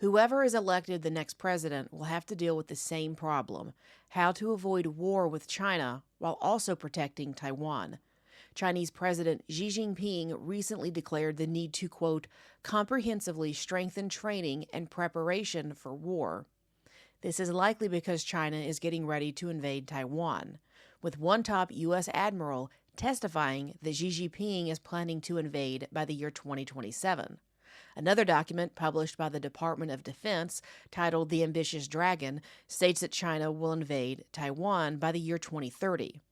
Whoever is elected the next president will have to deal with the same problem: how to avoid war with China while also protecting Taiwan. Chinese President Xi Jinping recently declared the need to, quote, comprehensively strengthen training and preparation for war. This is likely because China is getting ready to invade Taiwan, with one top U.S. admiral testifying that Xi Jiping is planning to invade by the year 2027. Another document published by the Department of Defense, titled The Ambitious Dragon, states that China will invade Taiwan by the year 2030.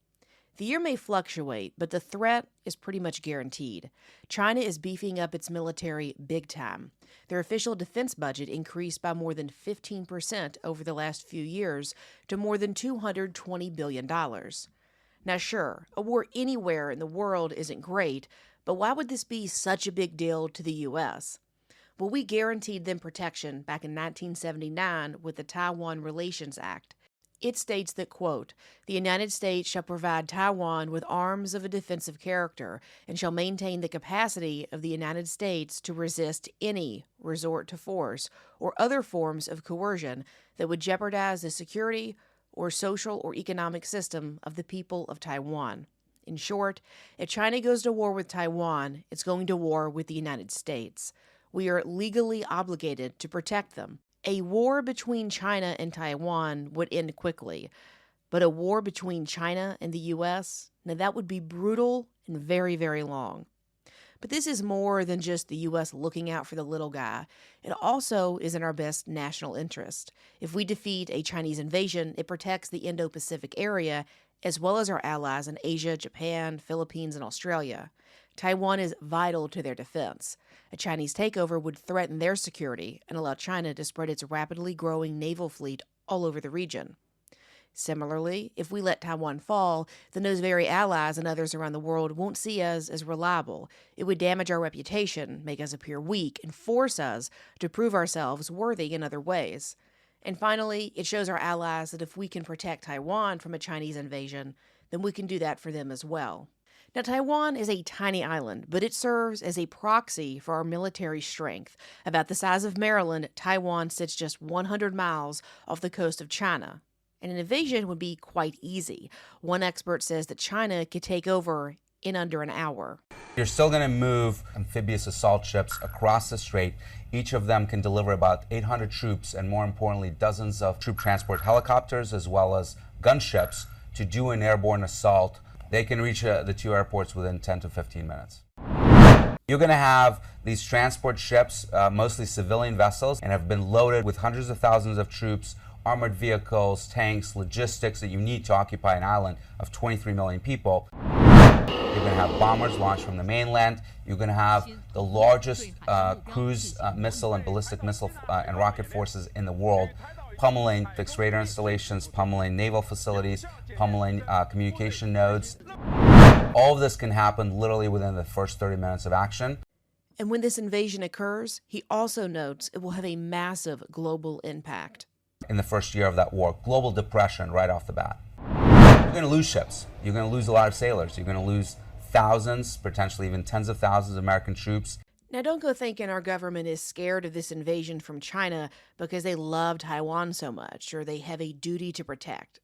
The year may fluctuate, but the threat is pretty much guaranteed. China is beefing up its military big time. Their official defense budget increased by more than 15% over the last few years to more than $220 billion. Now sure, a war anywhere in the world isn't great, but why would this be such a big deal to the U.S.? Well, we guaranteed them protection back in 1979 with the Taiwan Relations Act. It states that, quote, the United States shall provide Taiwan with arms of a defensive character and shall maintain the capacity of the United States to resist any resort to force or other forms of coercion that would jeopardize the security or social or economic system of the people of Taiwan. In short, if China goes to war with Taiwan, it's going to war with the United States. We are legally obligated to protect them. A war between China and Taiwan would end quickly, but a war between China and the U.S., now that would be brutal and very, very long. But this is more than just the U.S. looking out for the little guy. It also is in our best national interest. If we defeat a Chinese invasion, it protects the Indo-Pacific area as well as our allies in Asia, Japan, Philippines, and Australia. Taiwan is vital to their defense. A Chinese takeover would threaten their security and allow China to spread its rapidly growing naval fleet all over the region. Similarly, if we let Taiwan fall, then those very allies and others around the world won't see us as reliable. It would damage our reputation, make us appear weak, and force us to prove ourselves worthy in other ways. And finally, it shows our allies that if we can protect Taiwan from a Chinese invasion, then we can do that for them as well. Now, Taiwan is a tiny island, but it serves as a proxy for our military strength. About the size of Maryland, Taiwan sits just 100 miles off the coast of China, and an invasion would be quite easy. One expert says that China could take over in under an hour. You're still going to move amphibious assault ships across the strait. Each of them can deliver about 800 troops and, more importantly, dozens of troop transport helicopters as well as gunships to do an airborne assault. They can reach the two airports within 10 to 15 minutes. You're going to have these transport ships, mostly civilian vessels, and have been loaded with hundreds of thousands of troops, armored vehicles, tanks, logistics that you need to occupy an island of 23 million people. You're going to have bombers launched from the mainland. You're going to have the largest cruise missile and ballistic missile and rocket forces in the world, pummeling fixed radar installations, pummeling naval facilities, pummeling communication nodes. All of this can happen literally within the first 30 minutes of action. And when this invasion occurs, he also notes it will have a massive global impact. In the first year of that war, global depression right off the bat. You're going to lose ships. You're going to lose a lot of sailors. You're going to lose thousands, potentially even tens of thousands of American troops. Now, don't go thinking our government is scared of this invasion from China because they love Taiwan so much or they have a duty to protect.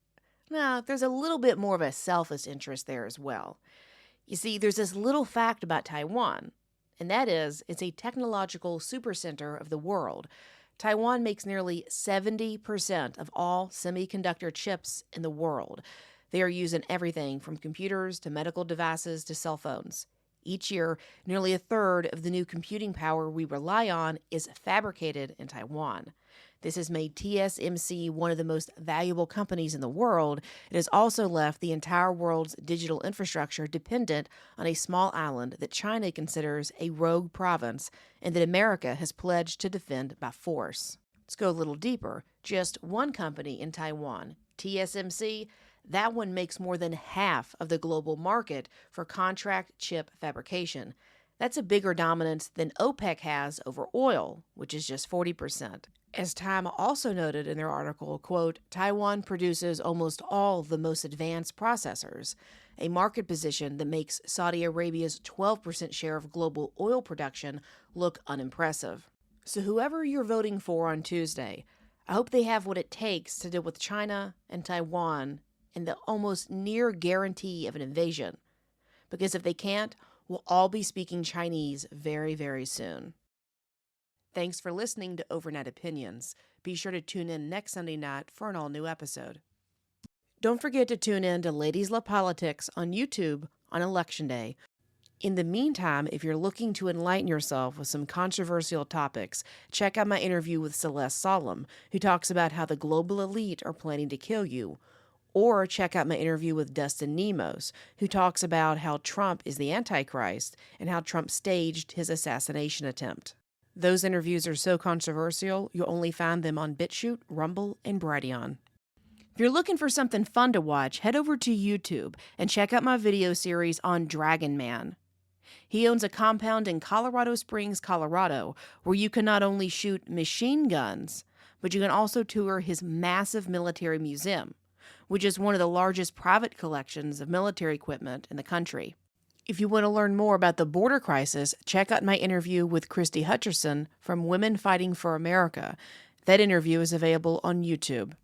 No, there's a little bit more of a selfish interest there as well. You see, there's this little fact about Taiwan, and that is it's a technological supercenter of the world. Taiwan makes nearly 70% of all semiconductor chips in the world. They are used in everything from computers to medical devices to cell phones. Each year, nearly a third of the new computing power we rely on is fabricated in Taiwan. This has made TSMC one of the most valuable companies in the world. It has also left the entire world's digital infrastructure dependent on a small island that China considers a rogue province and that America has pledged to defend by force. Let's go a little deeper. Just one company in Taiwan, TSMC, that one makes more than half of the global market for contract chip fabrication. That's a bigger dominance than OPEC has over oil, which is just 40%. As Time also noted in their article, quote, Taiwan produces almost all the most advanced processors, a market position that makes Saudi Arabia's 12% share of global oil production look unimpressive. So whoever you're voting for on Tuesday, I hope they have what it takes to deal with China and Taiwan and the almost near guarantee of an invasion. Because if they can't, we'll all be speaking Chinese very, very soon. Thanks for listening to Overnight Opinions. Be sure to tune in next Sunday night for an all-new episode. Don't forget to tune in to Ladies Love Politics on YouTube on Election Day. In the meantime, if you're looking to enlighten yourself with some controversial topics, check out my interview with Celeste Solum, who talks about how the global elite are planning to kill you. Or check out my interview with Dustin Nemos, who talks about how Trump is the Antichrist and how Trump staged his assassination attempt. Those interviews are so controversial, you'll only find them on BitChute, Rumble, and Brighteon. If you're looking for something fun to watch, head over to YouTube and check out my video series on Dragon Man. He owns a compound in Colorado Springs, Colorado, where you can not only shoot machine guns, but you can also tour his massive military museum, which is one of the largest private collections of military equipment in the country. If you want to learn more about the border crisis, check out my interview with Christy Hutcherson from Women Fighting for America. That interview is available on YouTube.